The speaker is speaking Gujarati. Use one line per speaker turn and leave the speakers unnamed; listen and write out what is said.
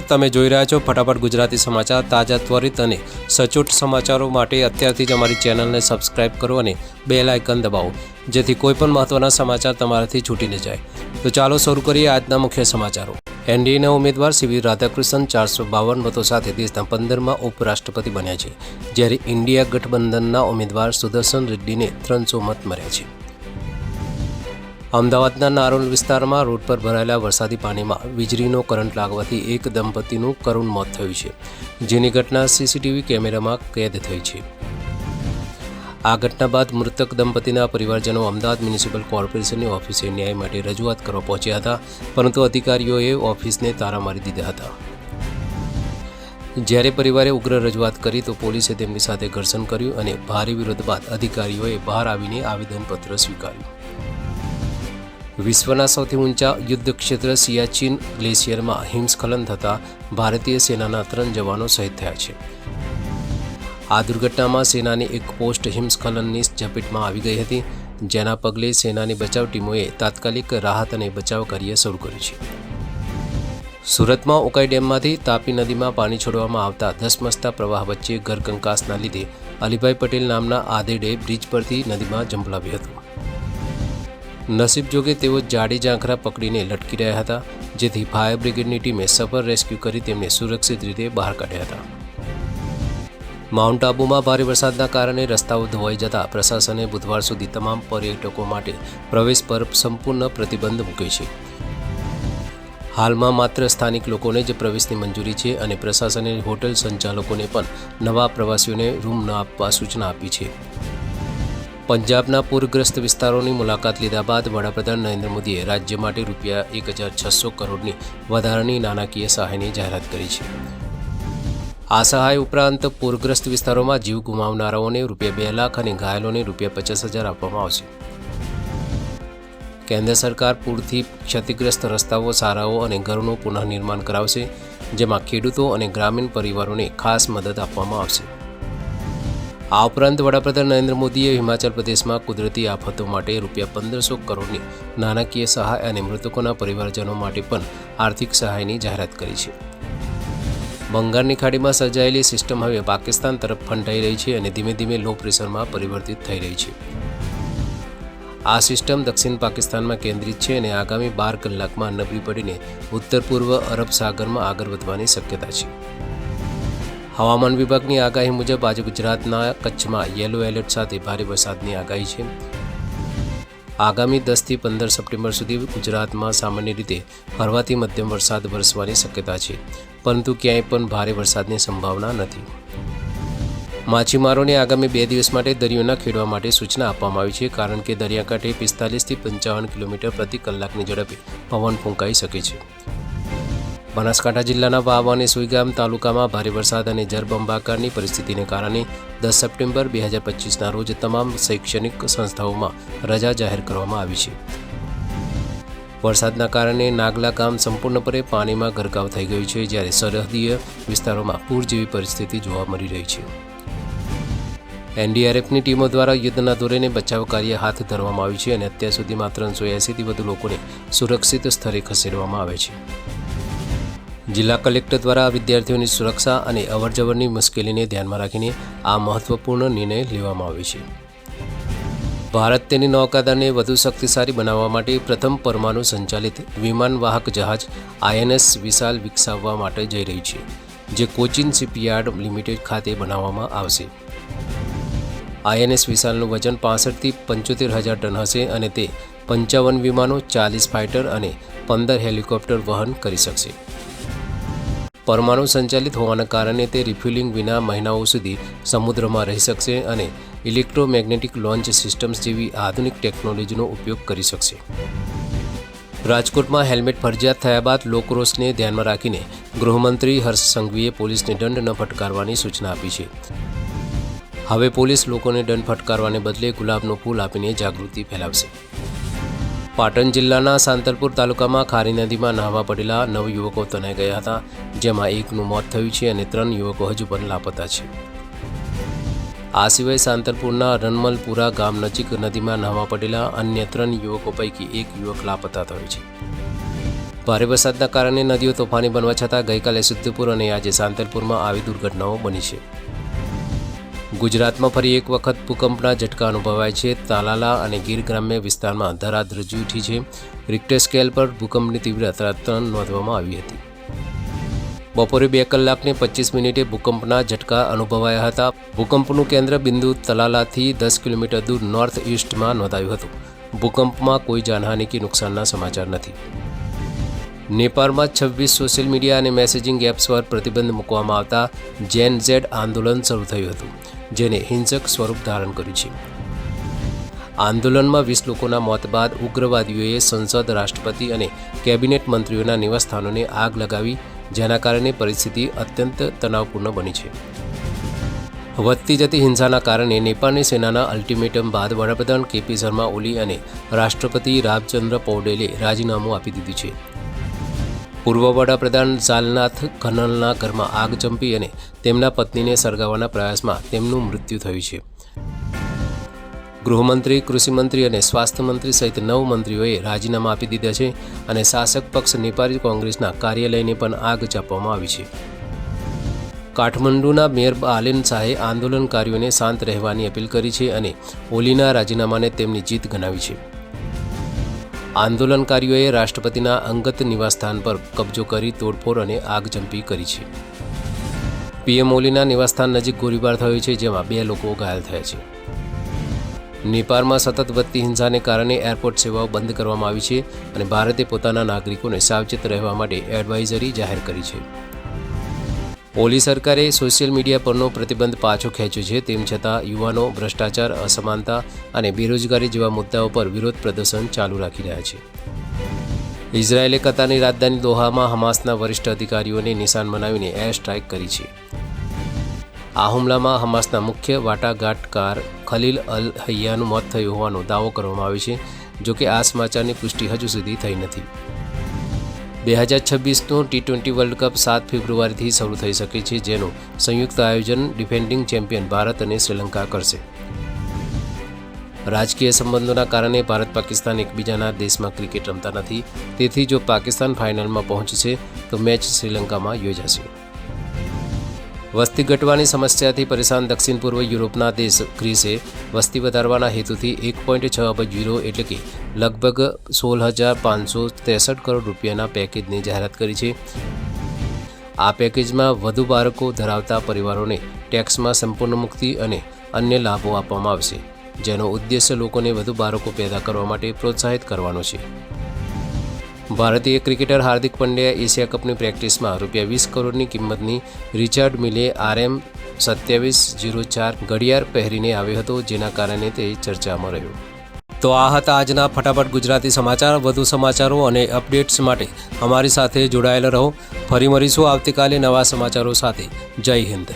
તમે જોઈ રહ્યા છો ફટાફટ ગુજરાતી સમાચાર. તાજા ત્વરિત અને સચોટ સમાચારો માટે અત્યારથી જ અમારી ચેનલને સબસ્ક્રાઇબ કરો અને બેલ આઇકન દબાવો, જેથી કોઈપણ મહત્વના સમાચાર તમારાથી છૂટી ન જાય. તો ચાલો શરૂ કરીએ આજના મુખ્ય સમાચારો. એનડીએના ઉમેદવાર સીવી રાધાકૃષ્ણન 452 મતો સાથે દેશના 15મા ઉપરાષ્ટ્રપતિ બન્યા છે, જ્યારે ઇન્ડિયા ગઠબંધનના ઉમેદવાર સુદર્શન રેડ્ડીને 300 મત મળ્યા છે. અમદાવાદના નારોલ વિસ્તારમાં રોડ પર ભરાયેલા વરસાદી પાણીમાં વીજળીનો કરંટ લાગવાથી એક દંપતીનું કરુણ મોત થયું છે, જેની ઘટના સીસીટીવી કેમેરામાં કેદ થઈ છે. આ ઘટના બાદ મૃતક દંપતીના પરિવારજનો અમદાવાદ મ્યુનિસિપલ કોર્પોરેશનની ઓફિસે ન્યાય માટે રજૂઆત કરવા પહોંચ્યા હતા, પરંતુ અધિકારીઓએ ઓફિસને તાળા મારી દીધા હતા. જ્યારે પરિવારે ઉગ્ર રજૂઆત કરી તો પોલીસે તેમની સાથે ઘર્ષણ કર્યું અને ભારે વિરોધ બાદ અધિકારીઓએ બહાર આવીને આવેદનપત્ર સ્વીકાર્યું. વિશ્વના સૌથી ઊંચા યુદ્ધ ક્ષેત્ર સિયાચીન ગ્લેશિયરમાં હિમસ્ખલન થતાં ભારતીય સેનાના 3 જવાનો શહીદ થયા છે. આ દુર્ઘટનામાં સેનાની એક પોસ્ટ હિમસ્ખલનની ઝપેટમાં આવી ગઈ હતી, જેના પગલે સેનાની બચાવ ટીમોએ તાત્કાલિક રાહત અને બચાવ કાર્ય શરૂ કર્યું છે. સુરતમાં ઉકાઈ ડેમમાંથી તાપી નદીમાં પાણી છોડવામાં આવતા ધસમસતા પ્રવાહ વચ્ચે ઘરકંકાસના લીધે અલીભાઈ પટેલ નામના આધેડે બ્રિજ પરથી નદીમાં ઝંપલાવ્યું હતું. નસીબ જોગે તેઓ જાડી ઝાંખરા પકડીને લટકી રહ્યા હતા, જેથી ફાયર બ્રિગેડની ટીમે સફળ રેસ્ક્યુ કરી તેમને સુરક્ષિત રીતે બહાર કાઢ્યા હતા. માઉન્ટ આબુમાં ભારે વરસાદના કારણે રસ્તાઓ ધોવાઈ જતા પ્રશાસને બુધવાર સુધી તમામ પર્યટકો માટે પ્રવેશ પર સંપૂર્ણ પ્રતિબંધ મૂક્યો છે. હાલમાં માત્ર સ્થાનિક લોકોને જ પ્રવેશની મંજૂરી છે અને પ્રશાસને હોટેલ સંચાલકોને પણ નવા પ્રવાસીઓને રૂમ ન આપવા સૂચના આપી છે. પંજાબના પૂરગ્રસ્ત વિસ્તારોની મુલાકાત લીધા બાદ વડાપ્રધાન નરેન્દ્ર મોદીએ રાજ્ય માટે ₹1600 કરોડની વધારાની નાણાકીય સહાયની જાહેરાત કરી છે. આ સહાય ઉપરાંત પૂરગ્રસ્ત વિસ્તારોમાં જીવ ગુમાવનારાઓને ₹2 લાખ અને ઘાયલોને ₹50,000 આપવામાં આવશે. કેન્દ્ર સરકાર પૂરથી ક્ષતિગ્રસ્ત રસ્તાઓ, શાળાઓ અને ઘરોનું પુનઃનિર્માણ કરાવશે, જેમાં ખેડૂતો અને ગ્રામીણ પરિવારોને ખાસ મદદ આપવામાં આવશે. આ ઉપરાંત વડાપ્રધાન નરેન્દ્ર મોદીએ હિમાચલ પ્રદેશમાં કુદરતી આફતો માટે ₹1500 કરોડની નાણાકીય સહાય અને મૃતકોના પરિવારજનો માટે પણ આર્થિક સહાયની જાહેરાત કરી છે. બંગાળની ખાડીમાં સર્જાયેલી સિસ્ટમ હવે પાકિસ્તાન તરફ ફંટાઈ રહી છે અને ધીમે ધીમે લો પ્રેશરમાં પરિવર્તિત થઈ રહી છે. આ સિસ્ટમ દક્ષિણ પાકિસ્તાનમાં કેન્દ્રિત છે અને આગામી 12 કલાકમાં નબળી પડીને ઉત્તર પૂર્વ અરબ સાગરમાં આગળ વધવાની શક્યતા છે. હવામાન વિભાગની આગાહી મુજબ આજે ગુજરાતના કચ્છમાં યલો એલર્ટ સાથે ભારે વરસાદની આગાહી છે. આગામી 10 થી 15 સપ્ટેમ્બર સુધી ગુજરાતમાં સામાન્ય રીતે હળવાથી મધ્યમ વરસાદ વરસવાની શક્યતા છે, પરંતુ ક્યાંય પણ ભારે વરસાદની સંભાવના નથી. માછીમારોને આગામી 2 દિવસ માટે દરિયો ન ખેડવા માટે સૂચના આપવામાં આવી છે, કારણ કે દરિયાકાંઠે 45 થી 55 કિલોમીટર પ્રતિ કલાકની ઝડપે પવન ફૂંકાઈ શકે છે. બનાસકાંઠા જિલ્લાના વાવ અને સુઈગામ તાલુકામાં ભારે વરસાદ અને જળબંબાકારની પરિસ્થિતિને કારણે 10 સપ્ટેમ્બર 2025ના રોજ તમામ શૈક્ષણિક સંસ્થાઓમાં રજા જાહેર કરવામાં આવી છે. વરસાદના કારણે નાગલા ગામ સંપૂર્ણપણે પાણીમાં ગરકાવ થઈ ગયું છે, જ્યારે સરહદીય વિસ્તારોમાં પૂર જેવી પરિસ્થિતિ જોવા મળી રહી છે. એનડીઆરએફની ટીમો દ્વારા યુદ્ધના ધોરણે બચાવ કાર્ય હાથ ધરવામાં આવ્યું છે અને અત્યાર સુધીમાં 380થી વધુ લોકોને સુરક્ષિત સ્થળે ખસેડવામાં આવે છે. જિલ્લા કલેક્ટર દ્વારા વિદ્યાર્થીઓની સુરક્ષા અને અવરજવરની મુશ્કેલીને ધ્યાનમાં રાખીને આ મહત્વપૂર્ણ નિર્ણય લેવામાં આવ્યો છે. ભારત તેની નૌકાદળને વધુ શક્તિશાળી બનાવવા માટે પ્રથમ પરમાણુ સંચાલિત વિમાનવાહક જહાજ INS વિશાલ વિકસાવવા માટે જઈ રહી છે, જે કોચિન શિપયાર્ડ લિમિટેડ ખાતે બનાવવામાં આવશે. INS વિશાલનું વજન 65 થી 75,000 ટન હશે અને તે 55 વિમાનો, 40 ફાઇટર અને 15 હેલિકોપ્ટર વહન કરી શકશે. પરમાણુ સંચાલિત હોવાના કારણે તે રિફ્યુલિંગ વિના મહિનાઓ સુધી સમુદ્રમાં રહી શકશે અને ઇલેક્ટ્રોમેગ્નેટિક લોન્ચ સિસ્ટમ્સ જેવી આધુનિક ટેકનોલોજીનો ઉપયોગ કરી શકશે. રાજકોટમાં હેલ્મેટ ફરજિયાત થયા બાદ લોકરોષને ધ્યાનમાં રાખીને ગૃહમંત્રી હર્ષ સંઘવીએ પોલીસને દંડ ન ફટકારવાની સૂચના આપી છે. હવે પોલીસ લોકોને દંડ ફટકારવાને બદલે ગુલાબનું ફૂલ આપીને જાગૃતિ ફેલાવશે. પાટણ જિલ્લાના સાંતલપુર તાલુકામાં ખારી નદીમાં નહાવા પડેલા 9 યુવકો તણાઈ ગયા હતા, જેમાં એકનું મોત થયું છે અને 3 યુવકો હજુ પણ લાપતા છે. આ સિવાય સાંતલપુરના રનમલપુરા ગામ નજીક નદીમાં નહાવા પડેલા અન્ય 3 યુવકો પૈકી એક યુવક લાપતા થયો છે. ભારે વરસાદના કારણે નદીઓ તોફાની બનવા છતાં ગઈકાલે સિદ્ધપુર અને આજે સાંતલપુરમાં આવી દુર્ઘટનાઓ બની છે. ગુજરાતમાં ફરી એક વખત ભૂકંપના ઝટકા અનુભવાય છે. તાલાલા અને ગીર ગ્રામ્ય વિસ્તારમાં અંધારા ધ્રુજી ઉઠી છે. રિક્ટર સ્કેલ પર ભૂકંપની તીવ્રતા 3 નોંધવામાં આવી હતી. બપોરે 2 કલાકને 25 મિનિટે ભૂકંપના ઝટકા અનુભવાયા હતા. ભૂકંપનું કેન્દ્ર બિંદુ તલાલાથી 10 કિલોમીટર દૂર નોર્થ ઇસ્ટમાં નોંધાયું હતું. ભૂકંપમાં કોઈ જાનહાનિ કે નુકસાનના સમાચાર નથી. નેપાળમાં 26 સોશિયલ મીડિયા અને મેસેજિંગ એપ્સ પર પ્રતિબંધ મૂકવામાં આવતા જેન ઝેડ આંદોલન શરૂ થયું હતું, જેને હિંસક સ્વરૂપ ધારણ કર્યું છે. આંદોલનમાં 20 લોકોના મોત બાદ ઉગ્રવાદીઓએ સંસદ, રાષ્ટ્રપતિ અને કેબિનેટ મંત્રીઓના નિવાસસ્થાનોને આગ લગાવી, જેના કારણે પરિસ્થિતિ અત્યંત તણાવપૂર્ણ બની છે. વધતી જતી હિંસાના કારણે નેપાળની સેનાના અલ્ટિમેટમ બાદ વડાપ્રધાન કેપી શર્મા ઓલી અને રાષ્ટ્રપતિ રામચંદ્ર પૌડેલે રાજીનામું આપી દીધું છે. પૂર્વ વડાપ્રધાન ઝાલનાથ કનલના ઘરમાં આગ ચંપી અને તેમના પત્નીને સળગાવવાના પ્રયાસમાં તેમનું મૃત્યુ થયું છે. ગૃહમંત્રી, કૃષિમંત્રી અને સ્વાસ્થ્ય મંત્રી સહિત 9 મંત્રીઓએ રાજીનામા આપી દીધા છે અને શાસક પક્ષ નેપાળી કોંગ્રેસના કાર્યાલયને પણ આગ ચાંપવામાં આવી છે. કાઠમંડુના મેયર બાલેન શાહે આંદોલનકારીઓને શાંત રહેવાની અપીલ કરી છે અને ઓલીના રાજીનામાને તેમની જીત ગણાવી છે. આંદોલનકારીઓએ રાષ્ટ્રપતિના અંગત નિવાસસ્થાન પર કબજો કરી તોડફોડ અને આગચંપી કરી છે. પીએમ ઓલીના નિવાસસ્થાન નજીક ગોળીબાર થયો છે, જેમાં 2 લોકો ઘાયલ થયા છે. નેપાળમાં સતત વધતી હિંસાને કારણે એરપોર્ટ સેવાઓ બંધ કરવામાં આવી છે અને ભારતે પોતાના નાગરિકોને સાવચેત રહેવા માટે એડવાઇઝરી જાહેર કરી છે. ઓલી સરકારે સોશિયલ મીડિયા પરનો પ્રતિબંધ પાછો ખેંચ્યો છે. તેમ છતાં યુવાનો ભ્રષ્ટાચાર, અસમાનતા અને બેરોજગારી જેવા મુદ્દાઓ પર વિરોધ પ્રદર્શન ચાલુ રાખી રહ્યા છે. ઇઝરાયેલે કતારની રાજધાની દોહામાં હમાસના વરિષ્ઠ અધિકારીઓને નિશાન બનાવીને એર સ્ટ્રાઇક કરી છે. આ હુમલામાં હમાસના મુખ્ય વાટાઘાટકાર ખલીલ અલ હૈયાનું મોત થયું હોવાનો દાવો કરવામાં આવ્યો છે. જોકે આ સમાચારની પુષ્ટિ હજુ સુધી થઈ નથી. 2026નો T20 વર્લ્ડ કપ 7 ફેબ્રુઆરીથી શરૂ થઈ શકે છે, જેનું સંયુક્ત આયોજન ડિફેન્ડિંગ ચેમ્પિયન ભારત અને શ્રીલંકા કરશે. રાજકીય સંબંધોના કારણે ભારત-પાકિસ્તાન એકબીજાના દેશમાં ક્રિકેટ રમતા નથી. તેથી જો પાકિસ્તાન ફાઇનલમાં પહોંચશે તો મેચ શ્રીલંકામાં યોજાશે. વસ્તી ઘટવાની સમસ્યાથી પરેશાન દક્ષિણ પૂર્વ યુરોપના દેશ ગ્રીસે વસ્તી વધારવાના હેતુથી 1.6 અબજ યુરો એટલે કે લગભગ 16,563 કરોડ રૂપિયાના પેકેજની જાહેરાત કરી છે. આ પેકેજમાં વધુ બાળકો ધરાવતા પરિવારોને ટેક્સમાં સંપૂર્ણ મુક્તિ અને અન્ય લાભો આપવામાં આવશે, જેનો ઉદ્દેશ્ય લોકોને વધુ બાળકો પેદા કરવા માટે પ્રોત્સાહિત કરવાનો છે. ભારતીય ક્રિકેટર હાર્દિક પંડ્યા એશિયા કપની પ્રેક્ટિસમાં ₹20 કરોડની કિંમતની રિચાર્ડ મિલે RM2704 ઘડિયાળ પહેરીને આવ્યો હતો, જેના કારણે તે ચર્ચામાં રહ્યો. તો આ હતા આજના ફટાફટ ગુજરાતી સમાચાર. વધુ સમાચારો અને અપડેટ્સ માટે અમારી સાથે જોડાયેલા રહો. ફરી મળીશું આવતીકાલે નવા સમાચારો સાથે. જય હિન્દ.